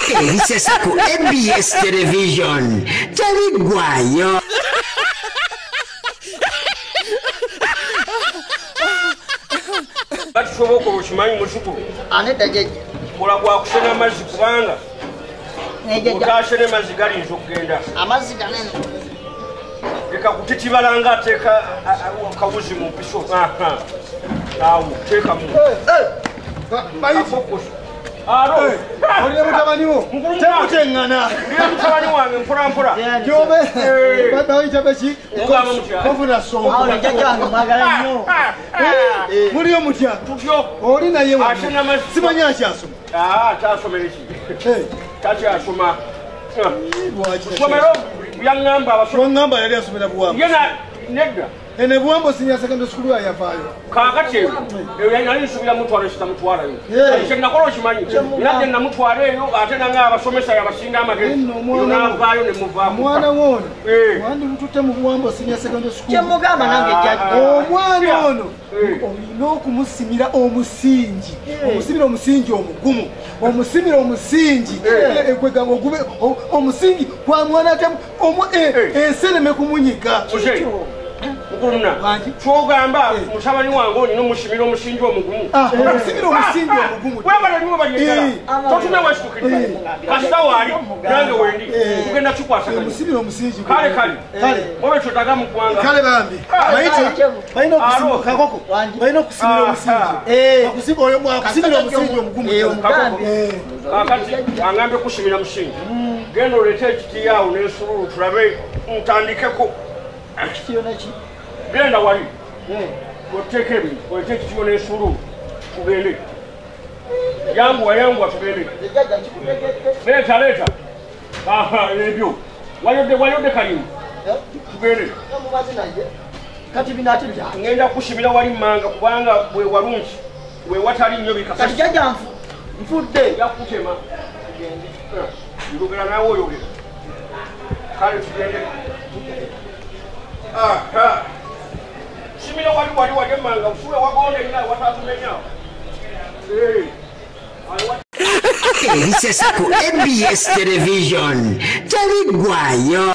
Ebisesa ku ABS Television tabigwayo. Batusoboka okimanyi musuku anedda jeje kola gwa kusena amazzi kubanga utasene mazzi galinza okugenda amazzi ganene leka kutitibalanga ateeka kawuzi mu mpiso awo teekamu alo oli mutabani wo temutengana mutabani wange mpolampola jobe bayita beki kofuna songa awo jaja wange mwagala nnyo muliyo mutya tutyo oli naye asena mazzi simanyi akyasoma taasomera ki takyasoma somero byaŋŋamba abasoma waŋŋamba yali asomera buwambo yena nedda ene buwambo sinya secondary school yayavaayo kakati eyo yali nsubira mutwalo ekitamutwalayo kyenakola okimanyi nadde namutwala eyo ate nange abasomesa yabasinga amagezi navaayo nemuvaamu omwana wono wandi mututte mu buwambo sinya secondary school kyemugamba nange jaji omwana ono olina okumusimira omusingi omusimira omusingi omugumu omusimira omusingi kwegamba ogube omusingi kwamwana atemu ensereme kumunyiga mukuluna kyogamba mutabani wange olina omusimira omusingi omugumu omusimira omusingi omugumu webalaliwo banyegala totuna wesitukidde kasita waali nange wendi tugenda kikwasaganya omusimira omusingi kale obe kyotaga mu ggwanga kale bambi balina okusimukakoko balina okusimira omusingi okusimira omusingi omugumu kakati angambye kusimira musingi genda oleete ekitiyawo n'ensululu tulabe ntandikeko genda wali oteeka ebintu oleete ekitiyo n'ensululu tugende yanguwa tugende leeta ebyo wayodde kalimu tugende kati binati bya ngenda kusimira wali mmanga kubanga bwe walungi bwe watali nnyo bikasa kati jaja nfudde yakutema njogera nawe oyogera kale tugende simira wali emmanga usule wagonde nga watatumenyawo Ebisesa ku ABS Television tabigwayo.